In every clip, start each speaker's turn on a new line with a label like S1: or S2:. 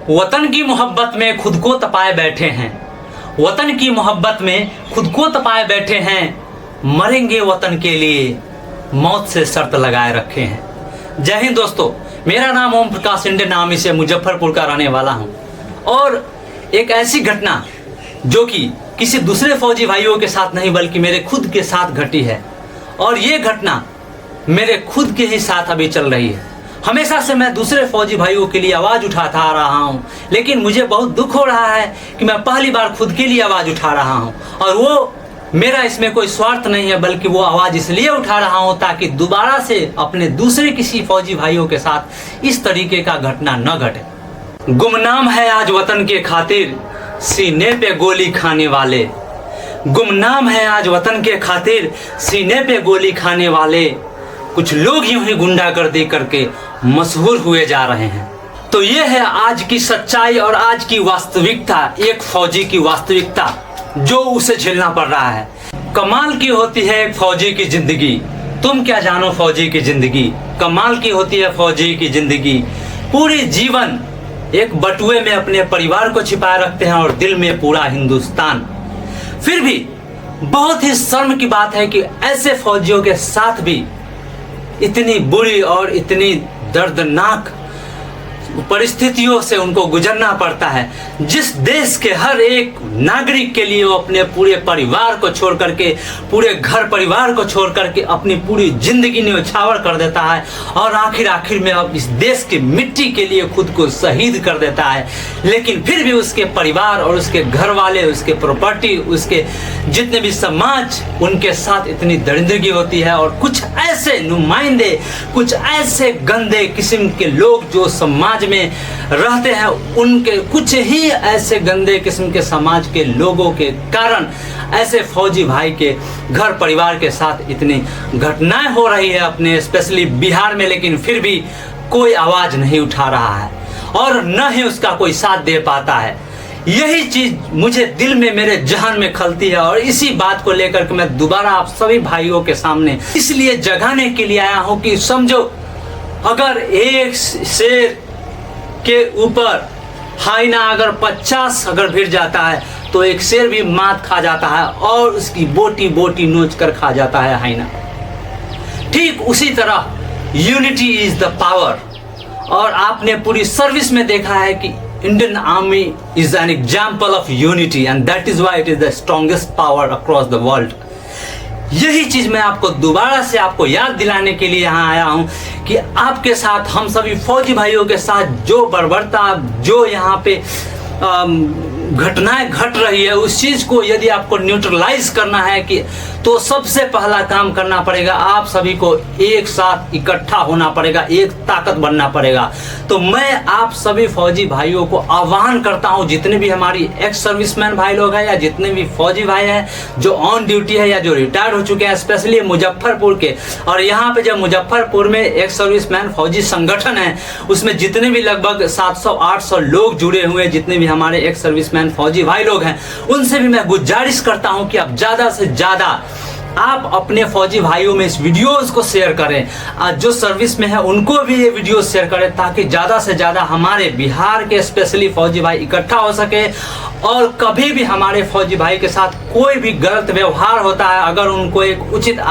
S1: वतन की मोहब्बत में खुद को तपाए बैठे हैं, वतन की मोहब्बत में खुद को तपाए बैठे हैं, मरेंगे वतन के लिए मौत से शर्त लगाए रखे हैं। जय हिंद दोस्तों, मेरा नाम ओम प्रकाश इंडे नामी से मुजफ्फरपुर का रहने वाला हूं। और एक ऐसी घटना जो कि किसी दूसरे फौजी भाइयों के साथ नहीं बल्कि मेरे खुद के साथ घटी है, और ये घटना मेरे खुद के ही साथ अभी चल रही है। हमेशा से मैं दूसरे फौजी भाइयों के लिए आवाज़ उठाता आ रहा हूँ, लेकिन मुझे बहुत दुख हो रहा है कि मैं पहली बार खुद के लिए आवाज़ उठा रहा हूँ। और वो मेरा इसमें कोई स्वार्थ नहीं है, बल्कि वो आवाज़ इसलिए उठा रहा हूँ ताकि दोबारा से अपने दूसरे किसी फौजी भाइयों के साथ इस तरीके का घटना न घटे। गुमनाम है आज वतन के खातिर सीने पे गोली खाने वाले, गुमनाम है आज वतन के खातिर सीने पे गोली खाने वाले, कुछ लोग यूं ही गुंडागर्दी करके मशहूर हुए जा रहे हैं। तो ये है आज की सच्चाई और आज की वास्तविकता, एक फौजी की वास्तविकता जो उसे झेलना पड़ रहा है। कमाल की होती है एक फौजी की जिंदगी, तुम क्या जानो फौजी की जिंदगी। कमाल की होती है फौजी की जिंदगी, पूरी जीवन एक बटुए में अपने परिवार को छिपाए रखते हैं और दिल में पूरा हिंदुस्तान। फिर भी बहुत ही शर्म की बात है कि ऐसे फौजियों के साथ भी इतनी बुरी और इतनी दर्दनाक परिस्थितियों से उनको गुजरना पड़ता है। जिस देश के हर एक नागरिक के लिए वो अपने पूरे परिवार को छोड़ करके, पूरे घर परिवार को छोड़ करके अपनी पूरी जिंदगी न्यौछावर कर देता है और आखिर में अब इस देश की मिट्टी के लिए खुद को शहीद कर देता है। लेकिन फिर भी उसके परिवार और उसके घर वाले, उसके प्रॉपर्टी, उसके जितने भी समाज, उनके साथ इतनी दरिंदगी होती है। और कुछ ऐसे नुमाइंदे, कुछ ऐसे गंदे किस्म के लोग जो समाज में रहते हैं, उनके कुछ ही ऐसे गंदे किस्म के समाज के लोगों के कारण ऐसे फौजी भाई के घर परिवार के साथ इतनी घटनाएं हो रही है अपने स्पेशली बिहार में। लेकिन फिर भी कोई आवाज नहीं उठा रहा है और न ही उसका कोई साथ दे पाता है। यही चीज मुझे दिल में, मेरे जहन में खलती है और इसी बात को लेकर के मैं दोबारा आप सभी भाइयों के सामने इसलिए जगाने के लिए आया हूं कि समझो, अगर एक शेर के ऊपर हाइना अगर 50 अगर भिड़ जाता है तो एक शेर भी मात खा जाता है और उसकी बोटी बोटी नोच कर खा जाता है हाइना। ठीक उसी तरह यूनिटी इज द पावर। और आपने पूरी सर्विस में देखा है कि Indian army is an example of unity and that is why it is the strongest power across the world. यही चीज मैं आपको दोबारा से आपको याद दिलाने के लिए यहाँ आया हूँ कि आपके साथ, हम सभी फौजी भाइयों के साथ जो बर्बरता, जो यहाँ पे घटनाएं घट रही है, उस चीज को यदि आपको न्यूट्रलाइज करना है कि तो सबसे पहला काम करना पड़ेगा, आप सभी को एक साथ इकट्ठा होना पड़ेगा, एक ताकत बनना पड़ेगा। तो मैं आप सभी फौजी भाइयों को आह्वान करता हूं, जितने भी हमारी एक्स सर्विसमैन भाई लोग हैं या जितने भी फौजी भाई हैं जो ऑन ड्यूटी है या जो रिटायर्ड हो चुके हैं, स्पेशली मुजफ्फरपुर के। और यहाँ पे जब मुजफ्फरपुर में एक्स सर्विसमैन फौजी संगठन है, उसमें जितने भी लगभग 700-800 लोग जुड़े हुए हैं, जितने भी हमारे एक्स सर्विसमैन फौजी भाई लोग हैं, उनसे भी मैं गुजारिश करता हूं कि आप ज्यादा से ज्यादा आप अपने फौजी भाइयों में इस वीडियोस को शेयर करें। जो सर्विस में है उनको भी ये वीडियो शेयर करें ताकि ज़्यादा से ज़्यादा हमारे बिहार के स्पेशली फौजी भाई इकट्ठा हो सके। और कभी भी हमारे फौजी भाई के साथ कोई भी गलत व्यवहार होता है, अगर उनको एक उचित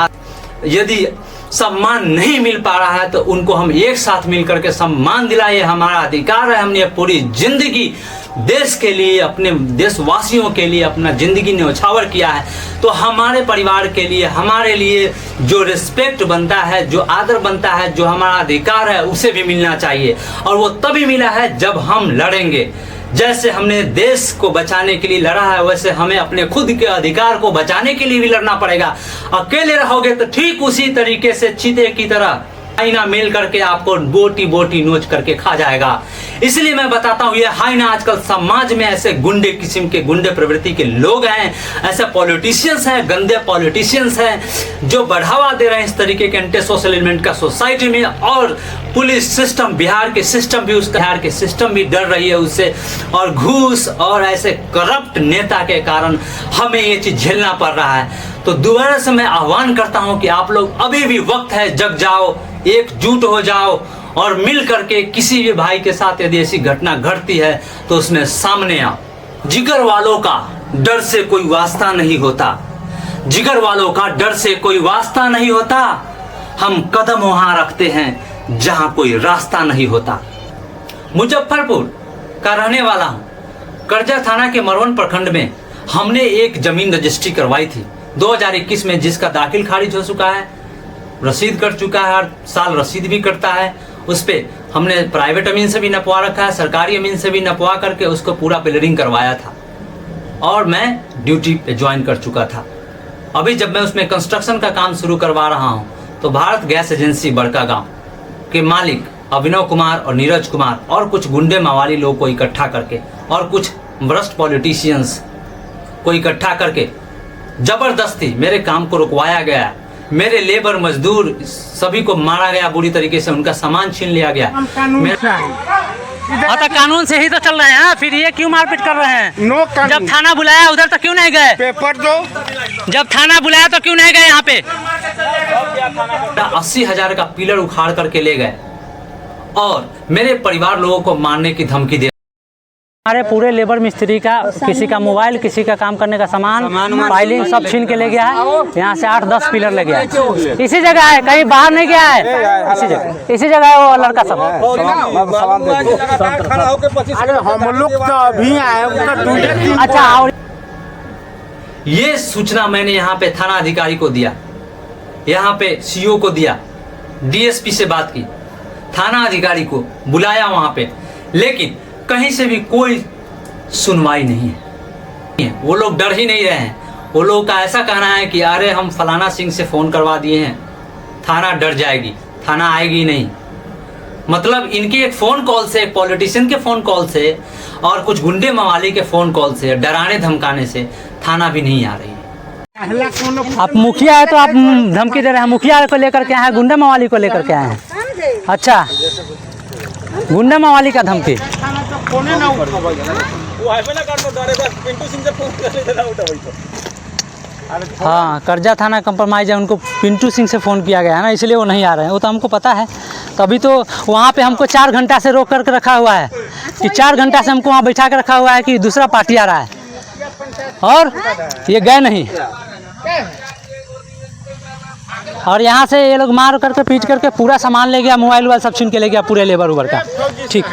S1: यदि सम्मान नहीं मिल पा रहा है तो उनको हम एक साथ मिलकर के सम्मान दिलाए, हमारा अधिकार है। हमने पूरी जिंदगी देश के लिए, अपने देशवासियों के लिए अपना जिंदगी न्यौछावर किया है, तो हमारे परिवार के लिए, हमारे लिए जो रिस्पेक्ट बनता है, जो आदर बनता है, जो हमारा अधिकार है, उसे भी मिलना चाहिए। और वो तभी मिला है जब हम लड़ेंगे। जैसे हमने देश को बचाने के लिए लड़ा है, वैसे हमें अपने खुद के अधिकार को बचाने के लिए भी लड़ना पड़ेगा। अकेले रहोगे तो ठीक उसी तरीके से चीते की तरह हाइना मिल करके आपको बोटी बोटी नोच करके खा जाएगा। इसलिए मैं बताता हूँ, ये हाइना आजकल समाज में ऐसे गुंडे किस्म के, गुंडे प्रवृत्ति के लोग हैं, ऐसे पॉलिटिशियंस हैं, गंदे पॉलिटिशियंस हैं जो बढ़ावा दे रहे हैं इस तरीके के एंटी सोशल एलिमेंट का सोसाइटी में। और पुलिस सिस्टम, बिहार के सिस्टम भी डर रही है उससे। और घूस और ऐसे करप्ट नेता के कारण हमें ये चीज झेलना पड़ रहा है। तो दोबारा से मैं आह्वान करता हूं कि आप लोग, अभी भी वक्त है, जग जाओ, एकजुट हो जाओ और मिल करके किसी भी भाई के साथ यदि ऐसी घटना घटती है तो उसमें सामने आओ। जिगर वालों का डर से कोई वास्ता नहीं होता, जिगर वालों का डर से कोई वास्ता नहीं होता। हम कदम वहां रखते हैं जहां कोई रास्ता नहीं होता। मुजफ्फरपुर का रहने वाला हूं। करजा थाना के मरवन प्रखंड में हमने एक जमीन रजिस्ट्री करवाई थी 2021 में, जिसका दाखिल खारिज हो चुका है, रसीद कट चुका है, हर साल रसीद भी कटता है। उस पे हमने प्राइवेट अमीन से भी नपवा रखा है, सरकारी अमीन से भी नपवा करके उसको पूरा क्लियरिंग करवाया था और मैं ड्यूटी पे ज्वाइन कर चुका था। अभी जब मैं उसमें कंस्ट्रक्शन का काम शुरू करवा रहा हूं तो भारत गैस एजेंसी बड़कागांव के मालिक अभिनव कुमार और नीरज कुमार और कुछ गुंडे मवाली लोग को इकट्ठा करके और कुछ भ्रष्ट पॉलिटिशियंस को इकट्ठा करके जबरदस्ती मेरे काम को रुकवाया गया। मेरे लेबर मजदूर सभी को मारा गया बुरी तरीके से, उनका सामान छीन लिया गया।
S2: तो कानून से ही तो चल रहे हैं, फिर ये क्यों मारपीट कर रहे हैं?
S3: नो कानून।
S2: जब थाना बुलाया उधर तो क्यों नहीं गए?
S3: पेपर दो।
S2: जब थाना बुलाया तो क्यों नहीं गए यहाँ पे?
S1: 80,000 का पिलर उखाड़ करके ले गए और मेरे परिवार लोगों को मारने की धमकी दे।
S2: हमारे पूरे लेबर मिस्त्री का, किसी का मोबाइल, किसी का काम करने का सामान, फाइलिंग सब छीन के ले गया है। यहाँ से 8-10 पिलर ले गया है। इसी जगह है, कहीं बाहर नहीं गया है, इसी जगह है वो लड़का सब।
S3: हम लोग तो अभी आए।
S2: अच्छा, और
S1: ये सूचना मैंने यहाँ पे थाना अधिकारी को दिया, यहाँ पे सीओ को दिया, डीएसपी से बात की, थाना अधिकारी को बुलाया वहाँ पे, लेकिन कहीं से भी कोई सुनवाई नहीं है। वो लोग डर ही नहीं रहे हैं। वो लोग का ऐसा कहना है कि अरे हम फलाना सिंह से फ़ोन करवा दिए हैं, थाना डर जाएगी, थाना आएगी नहीं। मतलब इनकी एक फ़ोन कॉल से, एक पॉलिटिशियन के फ़ोन कॉल से और कुछ गुंडे मवाली के फ़ोन कॉल से, डराने धमकाने से थाना भी नहीं आ रही है।
S2: आप मुखिया है तो आप धमकी दे रहे हैं? मुखिया को लेकर के आए हैं, गुंडा मवाली को लेकर के आए हैं? अच्छा, गुंडा मवाली का धमकी। हाँ, करजा थाना कंप्रोमाइज है, उनको पिंटू सिंह से फ़ोन किया गया है ना, इसलिए वो नहीं आ रहे हैं। वो तो हमको पता है, तभी तो वहाँ पे हमको 4 घंटा से रोक करके रखा हुआ है कि 4 घंटा से हमको वहाँ बैठा कर रखा हुआ है कि दूसरा पार्टी आ रहा है, और ये गए नहीं। और यहाँ से ये लोग मार करके पीट करके पूरा सामान ले गया, मोबाइल वोबाइल सब छीन के ले गया, पूरे लेबर उबर का। ठीक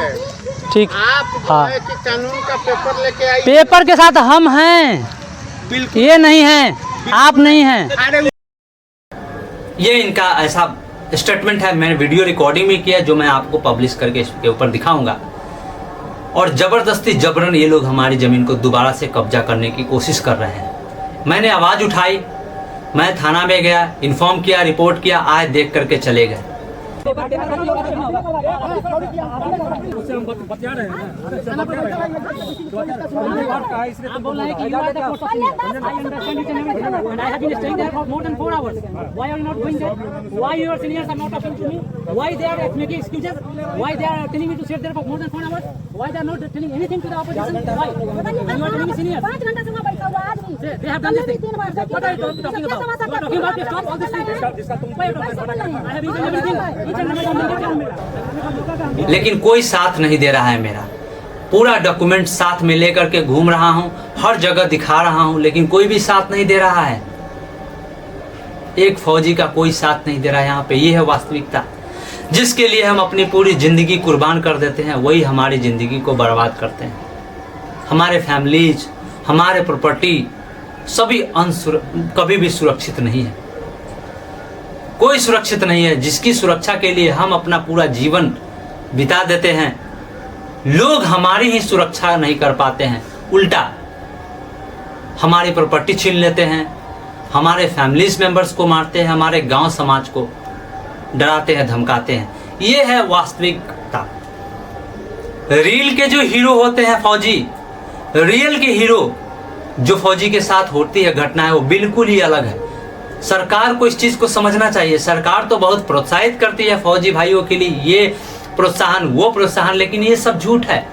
S2: ठीक, हाँ।
S3: कानून का पेपर लेके आई।
S2: पेपर के साथ हम हैं, ये नहीं हैं, आप नहीं हैं।
S1: ये इनका ऐसा स्टेटमेंट है, मैंने वीडियो रिकॉर्डिंग भी किया जो मैं आपको पब्लिश करके इसके ऊपर दिखाऊंगा। और ज़बरदस्ती जबरन ये लोग हमारी ज़मीन को दोबारा से कब्जा करने की कोशिश कर रहे हैं। मैंने आवाज़ उठाई, मैं थाना में गया, इन्फॉर्म किया, रिपोर्ट किया, आए देख करके चले गए। लेकिन कोई साथ नहीं दे रहा है मेरा। पूरा डॉक्यूमेंट साथ में लेकर के घूम रहा हूं, हर जगह दिखा रहा हूं, लेकिन कोई भी साथ नहीं दे रहा है। एक फौजी का कोई साथ नहीं दे रहा है यहाँ पे। ये है वास्तविकता। जिसके लिए हम अपनी पूरी जिंदगी कुर्बान कर देते हैं, वही हमारी जिंदगी को बर्बाद करते हैं। हमारे फैमिलीज, हमारे प्रॉपर्टी सभी कभी भी सुरक्षित नहीं है। कोई सुरक्षित नहीं है। जिसकी सुरक्षा के लिए हम अपना पूरा जीवन बिता देते हैं, लोग हमारी ही सुरक्षा नहीं कर पाते हैं, उल्टा हमारी प्रॉपर्टी छीन लेते हैं, हमारे फैमिलीज मेंबर्स को मारते हैं, हमारे गांव समाज को डराते हैं, धमकाते हैं। ये है वास्तविकता। रील के जो हीरो होते हैं फौजी, रियल के हीरो जो फौजी के साथ होती है घटना है, वो बिल्कुल ही अलग है। सरकार को इस चीज को समझना चाहिए। सरकार तो बहुत प्रोत्साहित करती है फौजी भाइयों के लिए, ये प्रोत्साहन, वो प्रोत्साहन, लेकिन ये सब झूठ है।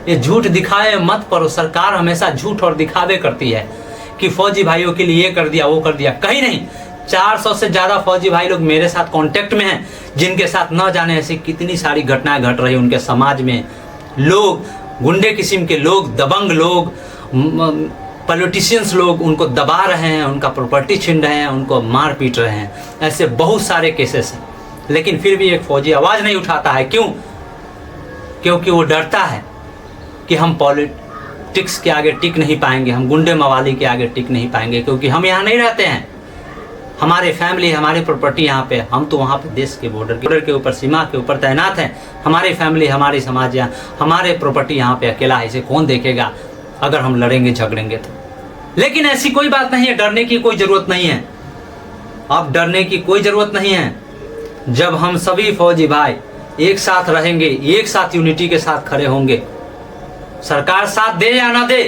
S1: ये झूठ दिखाए मत करो। सरकार हमेशा झूठ और दिखावे करती है कि फौजी भाइयों के लिए ये कर दिया, वो कर दिया। कहीं नहीं, 400 से ज़्यादा फौजी भाई लोग मेरे साथ कांटेक्ट में हैं, जिनके साथ न जाने ऐसी कितनी सारी घटनाएं घट रही उनके समाज में। लोग गुंडे किस्म के लोग, दबंग लोग, पॉलिटिशियंस लोग उनको दबा रहे हैं, उनका प्रॉपर्टी छीन रहे हैं, उनको मार पीट रहे हैं। ऐसे बहुत सारे केसेस हैं, लेकिन फिर भी एक फौजी आवाज़ नहीं उठाता है। क्यों? क्योंकि वो डरता है कि हम पॉलिटिक्स के आगे टिक नहीं पाएंगे, हम गुंडे मवाली के आगे टिक नहीं पाएंगे, क्योंकि हम यहाँ नहीं रहते हैं। हमारे फैमिली, हमारी प्रॉपर्टी यहाँ पे, हम तो वहाँ पे देश के बॉर्डर के ऊपर, सीमा के ऊपर तैनात हैं। हमारी फैमिली, हमारी समाज, यहाँ हमारे प्रॉपर्टी यहाँ पे अकेला है, इसे कौन देखेगा अगर हम लड़ेंगे झगड़ेंगे तो। लेकिन ऐसी कोई बात नहीं है, डरने की कोई ज़रूरत नहीं है। अब डरने की कोई ज़रूरत नहीं है। जब हम सभी फौजी भाई एक साथ रहेंगे, एक साथ यूनिटी के साथ खड़े होंगे, सरकार साथ दे या ना दे,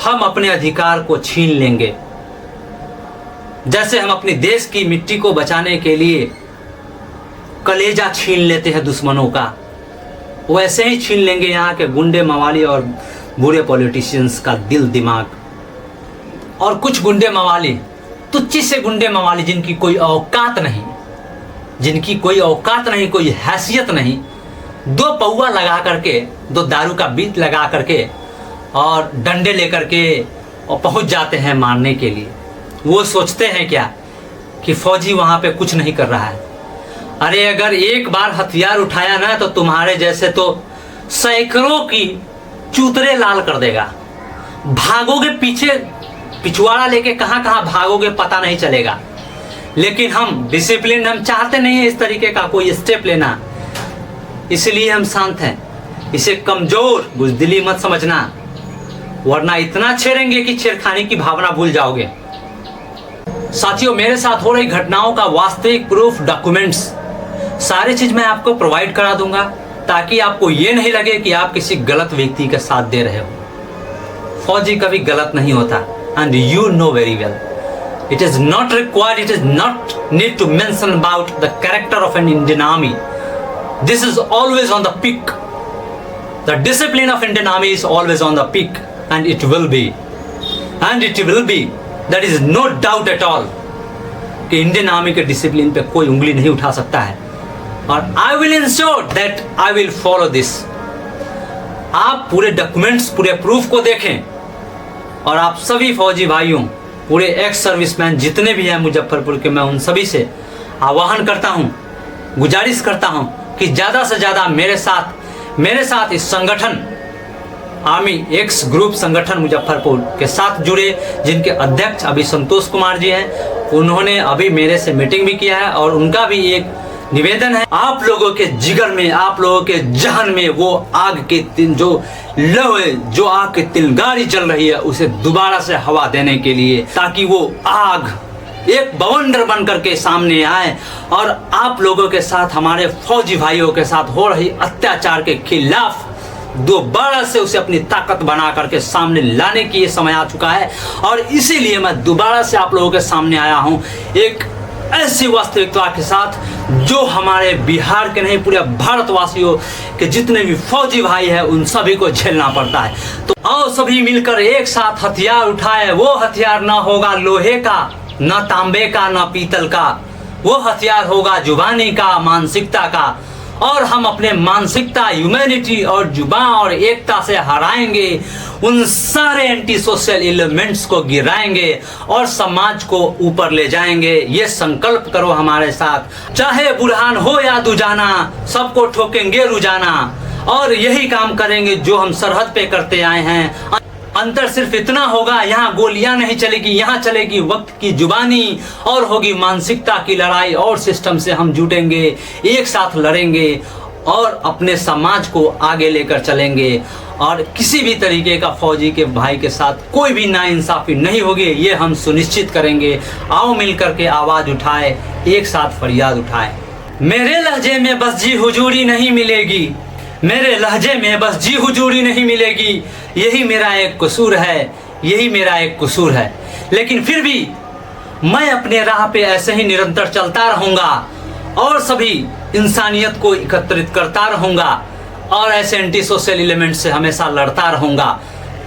S1: हम अपने अधिकार को छीन लेंगे। जैसे हम अपने देश की मिट्टी को बचाने के लिए कलेजा छीन लेते हैं दुश्मनों का, वैसे ही छीन लेंगे यहाँ के गुंडे मवाली और बुरे पॉलिटिशियंस का दिल दिमाग। और कुछ गुंडे मवाली, तुच्छ से गुंडे मवाली, जिनकी कोई औकात नहीं, जिनकी कोई औकात नहीं, कोई हैसियत नहीं, 2 पौवा लगा करके, 2 दारू का बीट लगा करके और डंडे लेकर के और पहुंच जाते हैं मारने के लिए। वो सोचते हैं क्या कि फौजी वहाँ पे कुछ नहीं कर रहा है? अरे अगर एक बार हथियार उठाया ना तो तुम्हारे जैसे तो सैकड़ों की चूतरे लाल कर देगा। भागोगे पीछे, पिछवाड़ा लेके कहाँ कहाँ भागोगे पता नहीं चलेगा। लेकिन हम डिसिप्लिन, हम चाहते नहीं है इस तरीके का कोई स्टेप लेना, इसलिए हम शांत हैं। इसे कमजोर बुजदिली मत समझना, वरना इतना छेड़ेंगे कि छेड़खानी की भावना भूल जाओगे। साथियों, मेरे साथ हो रही घटनाओं का वास्तविक प्रूफ, डॉक्यूमेंट्स, सारी चीज मैं आपको प्रोवाइड करा दूंगा, ताकि आपको ये नहीं लगे कि आप किसी गलत व्यक्ति का साथ दे रहे हो। फौजी कभी गलत नहीं होता, and you know very well. It is not required, it is not need to mention about the character of an Indian army. This is always on the peak. The discipline of Indian army is always on the peak, and it will be. And it will be. There is no doubt at all कि Indian army के discipline पे कोई उंगली नहीं उठा सकता है। और I will ensure that I will follow this. आप पूरे डॉक्यूमेंट्स, पूरे प्रूफ को देखें, और आप सभी फौजी भाइयों, पूरे एक्स सर्विसमैन जितने भी हैं मुजफ्फरपुर के, मैं उन सभी से आह्वान करता हूं, गुजारिश करता हूं कि ज़्यादा से ज़्यादा मेरे साथ इस संगठन आर्मी एक्स ग्रुप संगठन मुजफ्फरपुर के साथ जुड़े, जिनके अध्यक्ष अभी संतोष कुमार जी हैं। उन्होंने अभी मेरे से मीटिंग भी किया है, और उनका भी एक निवेदन है, आप लोगों के जिगर में, आप लोगों के जहन में वो आग के जो आग की तिलगारी चल रही है, उसे दोबारा से हवा देने के लिए, ताकि वो आग एक बवंडर बन करके सामने आए, और आप लोगों के साथ, हमारे फौजी भाइयों के साथ हो रही अत्याचार के खिलाफ दोबारा से उसे अपनी ताकत बना करके सामने लाने की ये समय आ चुका है। और इसीलिए मैं दोबारा से आप लोगों के सामने आया हूं, एक ऐसी वास्तविकता के साथ जो हमारे बिहार के नहीं, पूरे भारतवासियों के जितने भी फौजी भाई हैं उन सभी को झेलना पड़ता है। तो आओ सभी मिलकर एक साथ हथियार उठाए। वो हथियार ना होगा लोहे का, ना तांबे का, ना पीतल का, वो हथियार होगा जुबानी का, मानसिकता का। और हम अपने मानसिकता, ह्यूमैनिटी और जुबान और एकता से हराएंगे, उन सारे एंटी सोशल एलिमेंट्स को गिराएंगे और समाज को ऊपर ले जाएंगे। ये संकल्प करो हमारे साथ। चाहे बुरहान हो या दुजाना, सबको ठोकेंगे रुजाना, और यही काम करेंगे जो हम सरहद पे करते आए हैं। अंतर सिर्फ इतना होगा, यहाँ गोलियां नहीं चलेगी, यहाँ चलेगी वक्त की जुबानी, और होगी मानसिकता की लड़ाई। और सिस्टम से हम जुटेंगे, एक साथ लड़ेंगे और अपने समाज को आगे लेकर चलेंगे, और किसी भी तरीके का फौजी के भाई के साथ कोई भी नाइंसाफी नहीं होगी, ये हम सुनिश्चित करेंगे। आओ मिलकर के आवाज उठाए, एक साथ फरियाद उठाए। मेरे लहजे में बस जी हुजूरी नहीं मिलेगी, मेरे लहजे में बस जी हुजूरी नहीं मिलेगी, यही मेरा एक कसूर है, यही मेरा एक कसूर है। लेकिन फिर भी मैं अपने राह पे ऐसे ही निरंतर चलता रहूँगा, और सभी इंसानियत को एकत्रित करता रहूँगा, और ऐसे एंटी सोशल एलिमेंट से हमेशा लड़ता रहूँगा।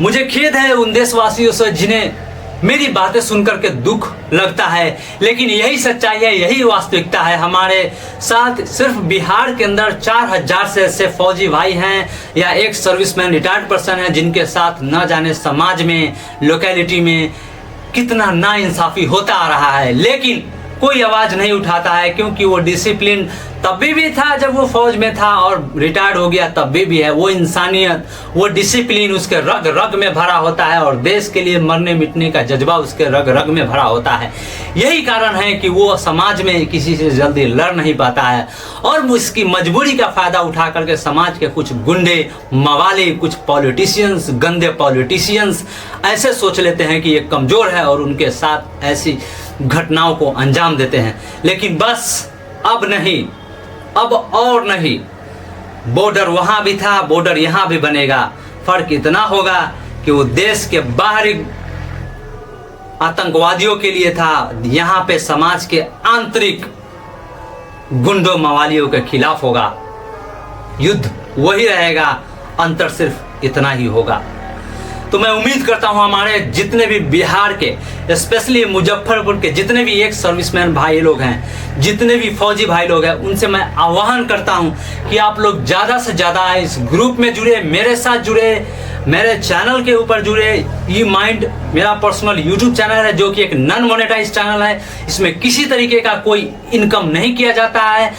S1: मुझे खेद है उन देशवासियों से जिन्हें मेरी बातें सुनकर के दुख लगता है, लेकिन यही सच्चाई है, यही वास्तविकता है। हमारे साथ सिर्फ बिहार के अंदर 4000 से ऐसे फौजी भाई हैं या एक सर्विसमैन रिटायर्ड पर्सन है जिनके साथ न जाने समाज में, लोकेलिटी में कितना नाइंसाफी होता आ रहा है, लेकिन कोई आवाज नहीं उठाता है, क्योंकि वो डिसिप्लिन तब भी था जब वो फौज में था और रिटायर्ड हो गया तब भी है। वो इंसानियत, वो डिसिप्लिन उसके रग रग में भरा होता है और देश के लिए मरने मिटने का जज्बा उसके रग रग में भरा होता है। यही कारण है कि वो समाज में किसी से जल्दी लड़ नहीं पाता है और उसकी मजबूरी का फायदा उठा करके समाज के कुछ गुंडे, मवाली, कुछ पॉलिटिशियंस, गंदे पॉलिटिशियंस ऐसे सोच लेते हैं कि ये कमजोर है और उनके साथ ऐसी घटनाओं को अंजाम देते हैं। लेकिन बस अब नहीं, अब और नहीं। बॉर्डर वहां भी था, बॉर्डर यहां भी बनेगा। फर्क इतना होगा कि वो देश के बाहरी आतंकवादियों के लिए था, यहां पे समाज के आंतरिक गुंडों मवालियों के खिलाफ होगा। युद्ध वही रहेगा, अंतर सिर्फ इतना ही होगा। तो मैं उम्मीद करता हूं हमारे जितने भी बिहार के, स्पेशली मुजफ्फरपुर के जितने भी एक सर्विसमैन भाई लोग हैं, जितने भी फौजी भाई लोग हैं, उनसे मैं आह्वान करता हूं कि आप लोग ज़्यादा से ज़्यादा इस ग्रुप में जुड़े, मेरे साथ जुड़े, मेरे चैनल के ऊपर जुड़े। ई माइंड मेरा पर्सनल यूट्यूब चैनल है जो कि एक नॉन मोनेटाइज चैनल है। इसमें किसी तरीके का कोई इनकम नहीं किया जाता है।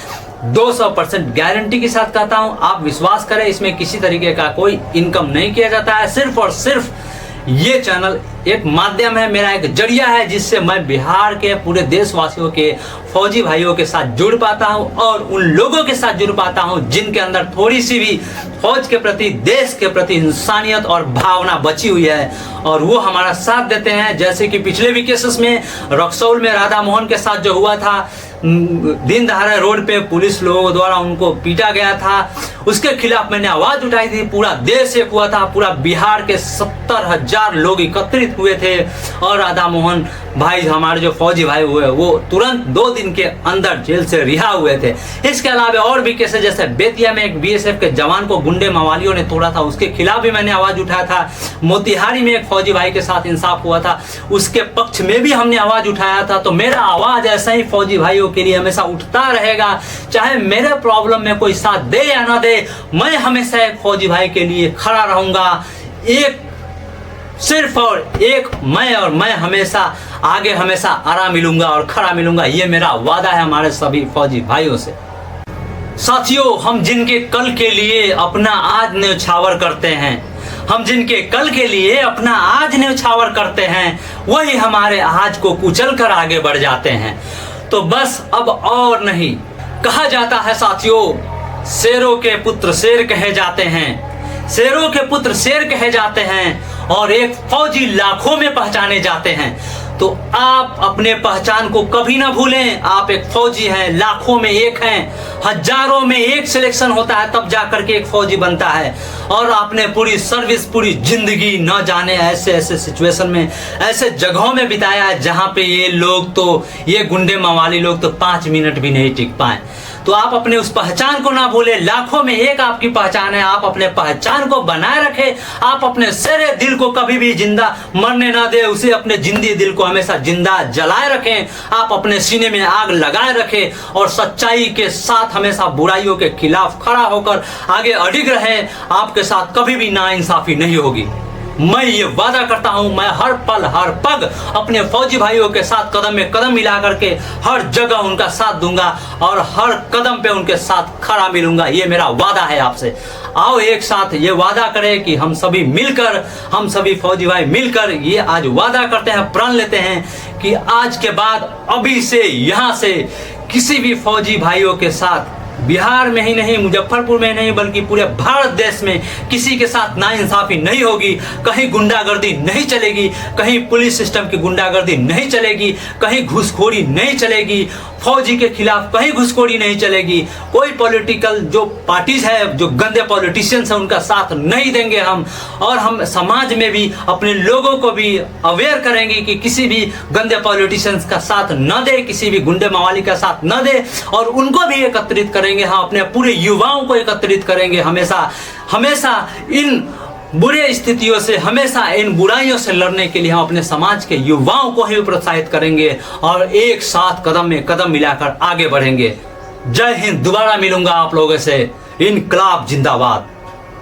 S1: 200% गारंटी के साथ कहता हूं, आप विश्वास करें, इसमें किसी तरीके का कोई इनकम नहीं किया जाता है। सिर्फ और सिर्फ ये चैनल एक माध्यम है, मेरा एक जरिया है जिससे मैं बिहार के पूरे देशवासियों के फौजी भाइयों के साथ जुड़ पाता हूं और उन लोगों के साथ जुड़ पाता हूं जिनके अंदर थोड़ी सी भी फौज के प्रति, देश के प्रति इंसानियत और भावना बची हुई है और वो हमारा साथ देते हैं। जैसे कि पिछले भी केसेस में रक्सौल में राधा मोहन के साथ जो हुआ था, दिन दहाड़े रोड पे पुलिस लोगों द्वारा उनको पीटा गया था, उसके खिलाफ मैंने आवाज उठाई थी। पूरा देश एक हुआ था, पूरा बिहार के 70,000 लोग एकत्रित हुए थे और राधा मोहन भाई, हमारे जो फौजी भाई हुए, वो तुरंत 2 दिन के अंदर जेल से रिहा हुए थे। इसके अलावा और भी केसेस, जैसे बेतिया में एक बीएसएफ के जवान को गुंडे मवालियों ने तोड़ा था, उसके खिलाफ भी मैंने आवाज उठाया था। मोतिहारी में एक फौजी भाई के साथ इंसाफ हुआ था, उसके पक्ष में भी हमने आवाज उठाया था। तो मेरा आवाज ऐसा ही फौजी भाइयों के लिए हमेशा उठता रहेगा, चाहे मेरे प्रॉब्लम में कोई साथ दे या ना दे, मैं हमेशा एक फौजी भाई के लिए खड़ा रहूंगा। एक सिर्फ और एक मैं, और मैं हमेशा आगे हमेशा आराम मिलूंगा और खड़ा मिलूंगा। ये मेरा वादा है हमारे सभी फौजी भाइयों से। साथियों, हम जिनके कल के लिए अपना आज न्यौछावर करते हैं, हम जिनके कल के लिए अपना आज न्यौछावर करते हैं, वही हमारे आज को कुचल कर आगे बढ़ जाते हैं। तो बस अब और नहीं। कहा जाता है साथियों, शेरों के पुत्र शेर कहे जाते हैं, शेरों के पुत्र शेर कहे जाते हैं और एक फौजी लाखों में पहचाने जाते हैं। तो आप अपने पहचान को कभी ना भूलें। आप एक फौजी हैं, लाखों में एक हैं, हजारों में एक सिलेक्शन होता है, तब जाकर के एक फौजी बनता है। और आपने पूरी सर्विस, पूरी जिंदगी न जाने ऐसे ऐसे सिचुएशन में, ऐसे जगहों में बिताया है जहां पे ये लोग, तो ये गुंडे मवाली लोग तो 5 मिनट भी नहीं टिक पाए। तो आप अपने उस पहचान को ना भूले, लाखों में एक आपकी पहचान है। आप अपने पहचान को बनाए रखें, आप अपने शेरे दिल को कभी भी जिंदा मरने ना दे, उसे अपने जिंदगी दिल को हमेशा जिंदा जलाए रखें। आप अपने सीने में आग लगाए रखें और सच्चाई के साथ हमेशा बुराइयों के खिलाफ खड़ा होकर आगे अडिग रहें। आपके साथ कभी भी नाइंसाफी नहीं होगी। मैं ये वादा करता हूं, मैं हर पल हर पग अपने फौजी भाइयों के साथ कदम में कदम मिला करके हर जगह उनका साथ दूंगा और हर कदम पे उनके साथ खड़ा मिलूंगा। ये मेरा वादा है आपसे। आओ एक साथ ये वादा करें कि हम सभी मिलकर, हम सभी फौजी भाई मिलकर ये आज वादा करते हैं, प्रण लेते हैं कि आज के बाद, अभी से, यहाँ से किसी भी फौजी भाइयों के साथ, बिहार में ही नहीं, मुजफ्फरपुर में नहीं, बल्कि पूरे भारत देश में किसी के साथ नाइंसाफी नहीं होगी। कहीं गुंडागर्दी नहीं चलेगी, कहीं पुलिस सिस्टम की गुंडागर्दी नहीं चलेगी, कहीं घूसखोरी नहीं चलेगी, फौजी के खिलाफ कहीं घुसखोरी नहीं चलेगी। कोई पॉलिटिकल जो पार्टीज है, जो गंदे पॉलिटिशियंस हैं, उनका साथ नहीं देंगे हम। और हम समाज में भी अपने लोगों को भी अवेयर करेंगे कि किसी भी गंदे पॉलिटिशियंस का साथ न दे, किसी भी गुंडे मवाली का साथ न दे, और उनको भी एकत्रित करेंगे। हाँ, अपने पूरे युवाओं को एकत्रित करेंगे। हमेशा हमेशा इन बुरे स्थितियों से, हमेशा इन बुराइयों से लड़ने के लिए हम अपने समाज के युवाओं को ही प्रोत्साहित करेंगे और एक साथ कदम में कदम मिलाकर आगे बढ़ेंगे। जय हिंद। दोबारा मिलूंगा आप लोगों से। इनकलाब जिंदाबाद।